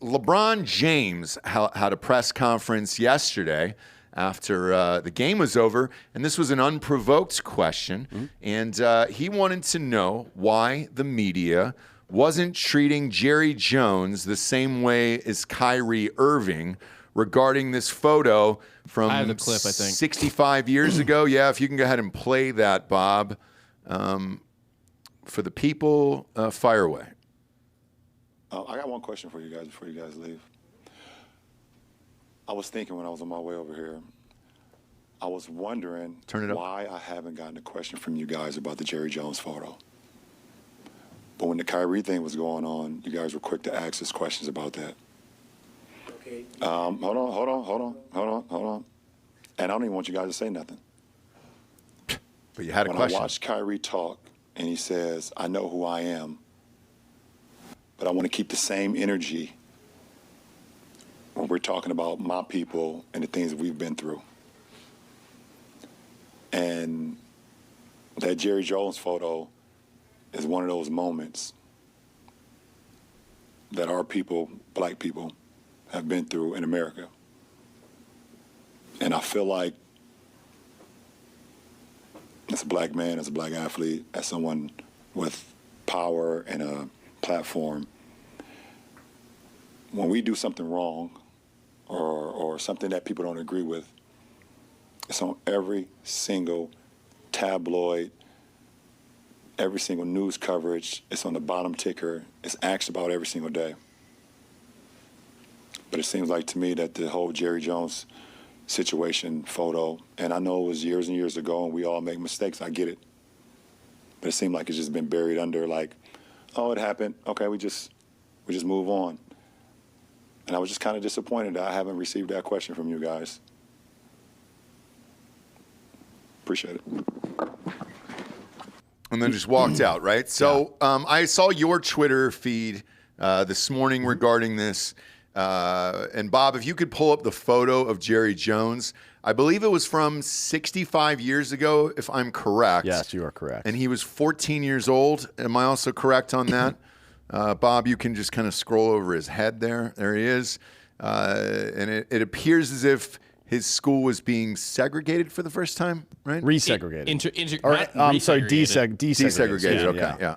LeBron James had a press conference yesterday after the game was over, and this was an unprovoked question, and he wanted to know why the media wasn't treating Jerry Jones the same way as Kyrie Irving regarding this photo from I have the clip, I think. 65 years ago. Yeah, if you can go ahead and play that, Bob. For the people, fire away. I got one question for you guys before you guys leave. I was thinking when I was on my way over here, I was wondering why I haven't gotten a question from you guys about the Jerry Jones photo. But when the Kyrie thing was going on, you guys were quick to ask us questions about that. Okay. Hold on. And I don't even want you guys to say nothing. But you had a when question. I watched Kyrie talk, and he says, I know who I am, but I want to keep the same energy when we're talking about my people and the things that we've been through. And that Jerry Jones photo is one of those moments that our people, black people, have been through in America. And I feel like as a black man, as a black athlete, as someone with power and a platform, when we do something wrong or something that people don't agree with, it's on every single tabloid, every single news coverage. It's on the bottom ticker. It's asked about every single day. But it seems like to me that the whole Jerry Jones situation photo, and I know it was years and years ago and we all make mistakes, I get it. But it seemed like it's just been buried under like, oh, it happened. Okay, we just move on. And I was just kind of disappointed that I haven't received that question from you guys. Appreciate it. And then just walked out, right? So I saw your Twitter feed this morning regarding this. And Bob, if you could pull up the photo of Jerry Jones, I believe it was from 65 years ago, if I'm correct. Yes, you are correct. And he was 14 years old. Am I also correct on that? Bob, you can just kind of scroll over his head there. There he is. And it appears as if his school was being segregated for the first time, right? Resegregated. I'm sorry, desegregated. Desegregated, okay,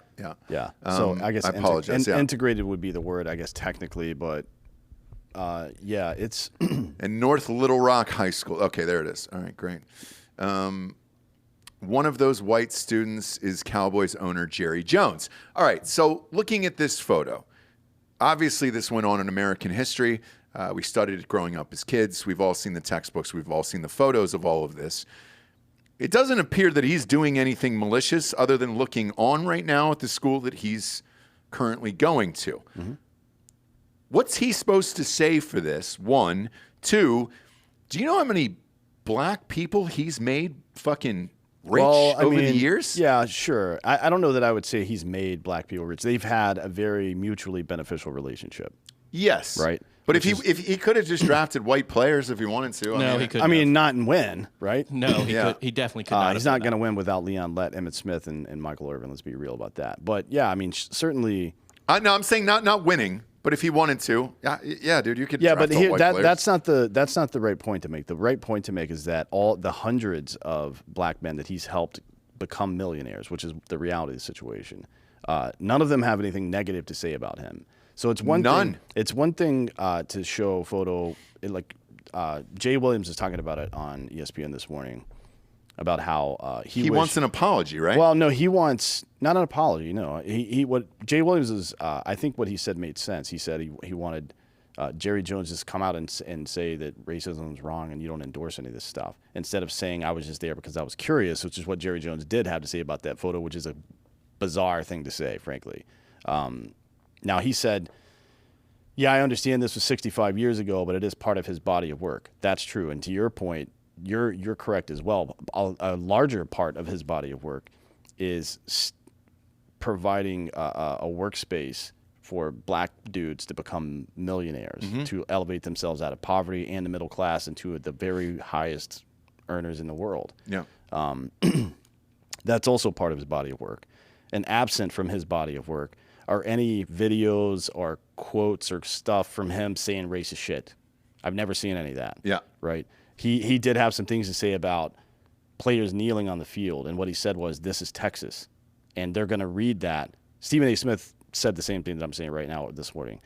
yeah. So I guess I apologize. Integrated would be the word, I guess, technically, but yeah, it's... And North Little Rock High School. Okay, there it is. All right, great. One of those white students is Cowboys owner Jerry Jones. All right, so looking at this photo, obviously this went on in American history. We studied it growing up as kids. We've all seen the textbooks. We've all seen the photos of all of this. It doesn't appear that he's doing anything malicious other than looking on right now at the school that he's currently going to. Mm-hmm. What's he supposed to say for this? One. Two, do you know how many black people he's made fucking rich over the years? Yeah, sure. I don't know that I would say he's made black people rich. They've had a very mutually beneficial relationship. Yes. Right? But if he could have just drafted white players if he wanted to. No, he couldn't. I mean, not and win, right? No, he definitely could not. He's not going to win without Leon Lett, Emmitt Smith, and Michael Irvin. Let's be real about that. But yeah, I mean, certainly. No, I'm saying not winning. But if he wanted to, yeah, dude, you could. Yeah, but here that's not the right point to make. The right point to make is that all the hundreds of black men that he's helped become millionaires, which is the reality of the situation, none of them have anything negative to say about him. So it's one thing. It's one thing to show a photo like Jay Williams is talking about it on ESPN this morning about how he wants an apology, right? Well, no, he wants not an apology. No, what Jay Williams is. I think what he said made sense. He said he wanted Jerry Jones to come out and say that racism is wrong and you don't endorse any of this stuff, instead of saying I was just there because I was curious, which is what Jerry Jones did have to say about that photo, which is a bizarre thing to say, frankly. Now, he said, yeah, I understand this was 65 years ago, but it is part of his body of work. That's true. And to your point, you're correct as well. A larger part of his body of work is providing a workspace for black dudes to become millionaires, to elevate themselves out of poverty and the middle class into the very highest earners in the world. Yeah. That's also part of his body of work. And absent from his body of work are any videos or quotes or stuff from him saying racist shit. I've never seen any of that. Yeah. Right. He did have some things to say about players kneeling on the field, and what he said was, "This is Texas," and they're going to read that. Stephen A. Smith said the same thing that I'm saying right now this morning.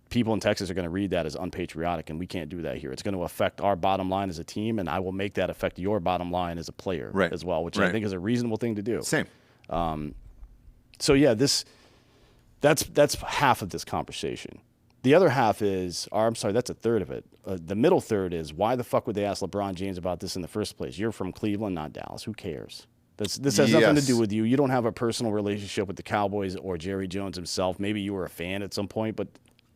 People in Texas are going to read that as unpatriotic, and we can't do that here. It's going to affect our bottom line as a team, and I will make that affect your bottom line as a player as well, which I think is a reasonable thing to do. Same. So yeah, that's half of this conversation. The other half is, or I'm sorry, that's a third of it. The middle third is, why the fuck would they ask LeBron James about this in the first place? You're from Cleveland, not Dallas. Who cares? This has nothing to do with you. You don't have a personal relationship with the Cowboys or Jerry Jones himself. Maybe you were a fan at some point, but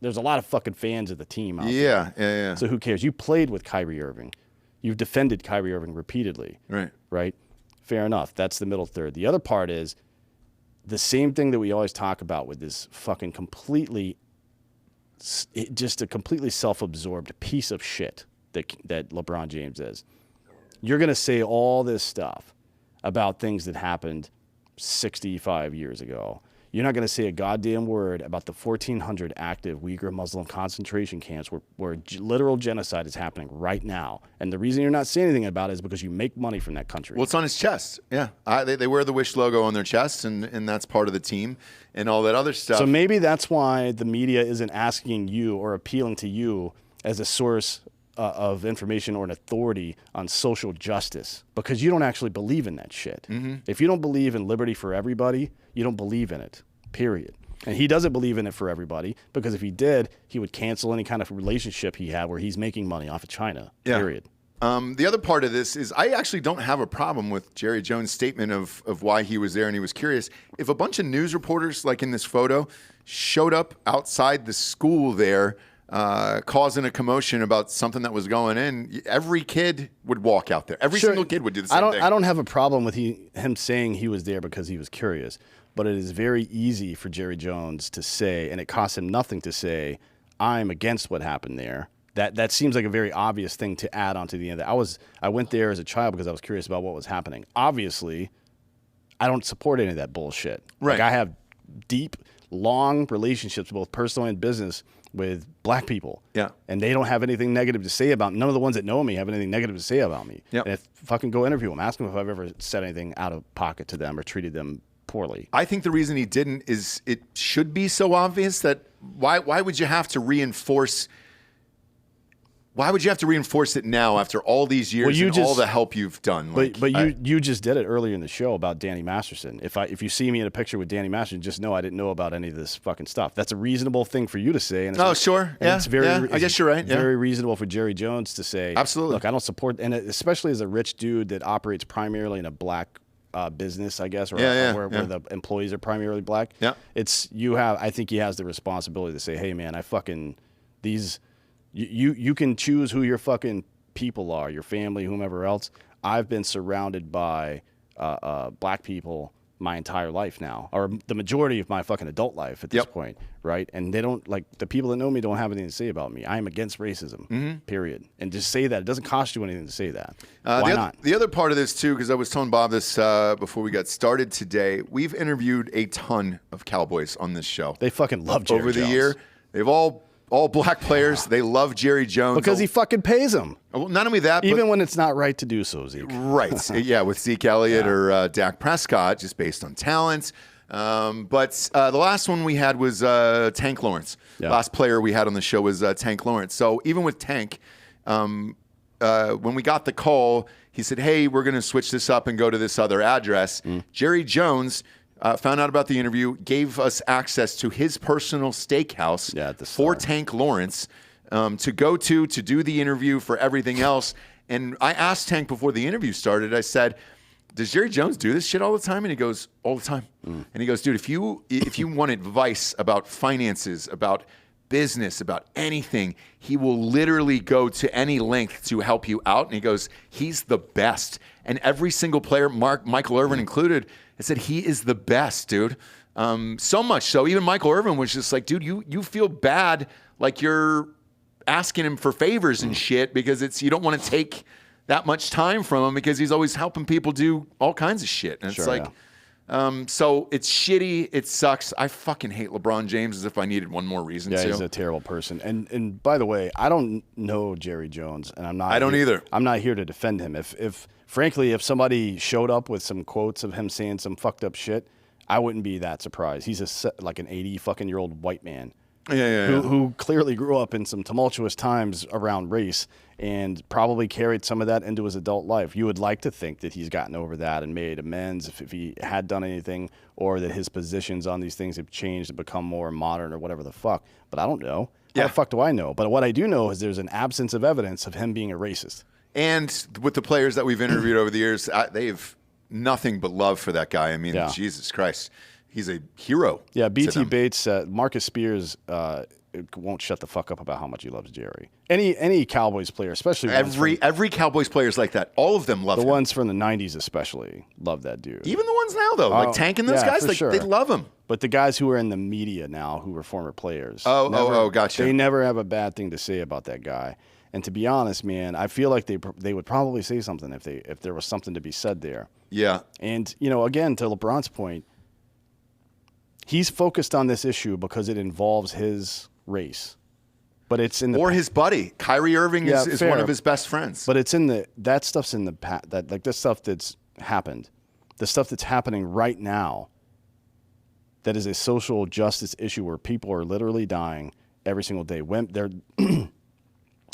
there's a lot of fucking fans of the team out there. Yeah. So who cares? You played with Kyrie Irving. You've defended Kyrie Irving repeatedly. Right? Fair enough. That's the middle third. The other part is the same thing that we always talk about with this fucking just a completely self-absorbed piece of shit that LeBron James is. You're going to say all this stuff about things that happened 65 years ago. You're not going to say a goddamn word about the 1,400 active Uyghur Muslim concentration camps where literal genocide is happening right now. And the reason you're not saying anything about it is because you make money from that country. Well, it's on his chest. Yeah. They wear the Wish logo on their chest, and that's part of the team and all that other stuff. So maybe that's why the media isn't asking you or appealing to you as a source of information or an authority on social justice, because you don't actually believe in that shit. If you don't believe in liberty for everybody, you don't believe in it, period. And he doesn't believe in it for everybody, because if he did, he would cancel any kind of relationship he had where he's making money off of China, period. The other part of this is, I actually don't have a problem with Jerry Jones' statement of why he was there and he was curious. If a bunch of news reporters, like in this photo, showed up outside the school there, causing a commotion about something that was going in, every kid would walk out there. Every single kid would do the same thing. I don't have a problem with him saying he was there because he was curious, but it is very easy for Jerry Jones to say, and it costs him nothing to say, I'm against what happened there. That seems like a very obvious thing to add onto the end. I went there as a child because I was curious about what was happening. Obviously, I don't support any of that bullshit. Right. Like, I have deep, long relationships, both personal and business, with black people. Yeah. And they don't have anything negative to say about me. None of the ones that know me have anything negative to say about me. Yep. And fucking go interview them. Ask them if I've ever said anything out of pocket to them or treated them poorly. I think the reason he didn't is it should be so obvious that why would you have to reinforce? Why would you have to reinforce it now after all these years and all the help you've done? You just did it earlier in the show about Danny Masterson. If you see me in a picture with Danny Masterson, just know I didn't know about any of this fucking stuff. That's a reasonable thing for you to say. And sure. Yeah. It's very, I guess you're right. Very reasonable for Jerry Jones to say. Absolutely. Look, I don't support, and especially as a rich dude that operates primarily in a black business, I guess, where the employees are primarily black. Yeah. I think he has the responsibility to say, hey man, You can choose who your fucking people are, your family, whomever else. I've been surrounded by black people my entire life now, or the majority of my fucking adult life at this point, right? And they don't, like, the people that know me don't have anything to say about me. I am against racism, period. And just say that. It doesn't cost you anything to say that. Why not? The other part of this, too, because I was telling Bob this before we got started today, we've interviewed a ton of Cowboys on this show. They fucking love Jerry Over the Jones. year. They've all black players. They love Jerry Jones. Because he fucking pays them. Well, not only that, even when it's not right to do so, Zeke. Right. Yeah, with Zeke Elliott or Dak Prescott, just based on talent. But the last one we had was Tank Lawrence. Yeah. Last player we had on the show was Tank Lawrence. So even with Tank, when we got the call, he said, hey, we're going to switch this up and go to this other address. Jerry Jones found out about the interview, gave us access to his personal steakhouse for Tank Lawrence to go to do the interview, for everything else. And I asked Tank before the interview started, I said, does Jerry Jones do this shit all the time? And he goes, all the time. And he goes, dude, if you want advice about finances, about business, about anything, he will literally go to any length to help you out. And he goes, he's the best. And every single player, Michael Irvin included, I said, he is the best, dude. So much so, even Michael Irvin was just like, dude, you feel bad, like you're asking him for favors and shit, because you don't want to take that much time from him, because he's always helping people do all kinds of shit. And it's So it's shitty. It sucks. I fucking hate LeBron James as if I needed one more reason to. Yeah, he's a terrible person. And by the way, I don't know Jerry Jones, and I'm not. I don't either. I'm not here to defend him. If frankly, if somebody showed up with some quotes of him saying some fucked up shit, I wouldn't be that surprised. He's like an 80-fucking-year-old white man. Who clearly grew up in some tumultuous times around race and probably carried some of that into his adult life. You would like to think that he's gotten over that and made amends if he had done anything, or that his positions on these things have changed and become more modern or whatever the fuck. But I don't know. How the fuck do I know? But what I do know is there's an absence of evidence of him being a racist. And with the players that we've interviewed over the years, they've nothing but love for that guy. I mean, Jesus Christ. He's a hero. Yeah, BT Bates, Marcus Spears won't shut the fuck up about how much he loves Jerry. Any Cowboys player, especially every Cowboys player is like that. All of them love him. The ones from the 90s especially love that dude. Even the ones now, though, like Tank and those guys, they love him. But the guys who are in the media now, who are former players, gotcha. They never have a bad thing to say about that guy. And to be honest, man, I feel like they would probably say something if there was something to be said there. Yeah. And again, to LeBron's point, he's focused on this issue because it involves his race, but it's in his buddy. Kyrie Irving is one of his best friends. But it's that stuff's in the past. That like the stuff that's happened, the stuff that's happening right now. That is a social justice issue where people are literally dying every single day.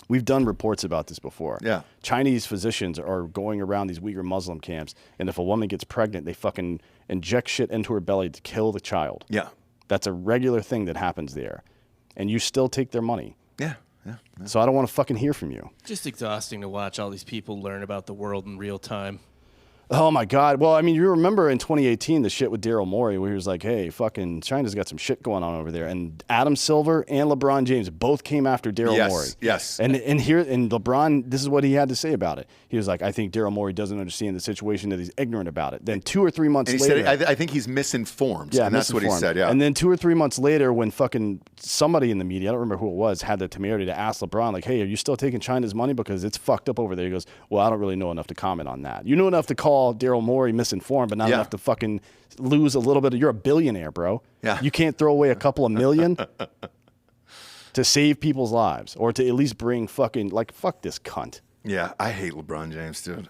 We've done reports about this before. Yeah. Chinese physicians are going around these Uyghur Muslim camps, and if a woman gets pregnant, they fucking inject shit into her belly to kill the child. Yeah. That's a regular thing that happens there. And you still take their money. Yeah. So I don't want to fucking hear from you. Just exhausting to watch all these people learn about the world in real time. Oh, my God. Well, I mean, you remember in 2018 the shit with Daryl Morey where he was like, hey, fucking China's got some shit going on over there. And Adam Silver and LeBron James both came after Daryl Morey. Yes. And LeBron, this is what he had to say about it. He was like, I think Daryl Morey doesn't understand the situation, that he's ignorant about it. Then 2 or 3 months later. Said, I think he's misinformed. Yeah, and that's what he said, yeah. And then 2 or 3 months later when fucking somebody in the media, I don't remember who it was, had the temerity to ask LeBron, like, hey, are you still taking China's money because it's fucked up over there? He goes, well, I don't really know enough to comment on that. You know enough to call Daryl Morey misinformed, but not enough to fucking lose a little bit of. You're a billionaire, bro. Yeah. You can't throw away a couple of million to save people's lives, or to at least bring fucking fuck this cunt. Yeah, I hate LeBron James, dude.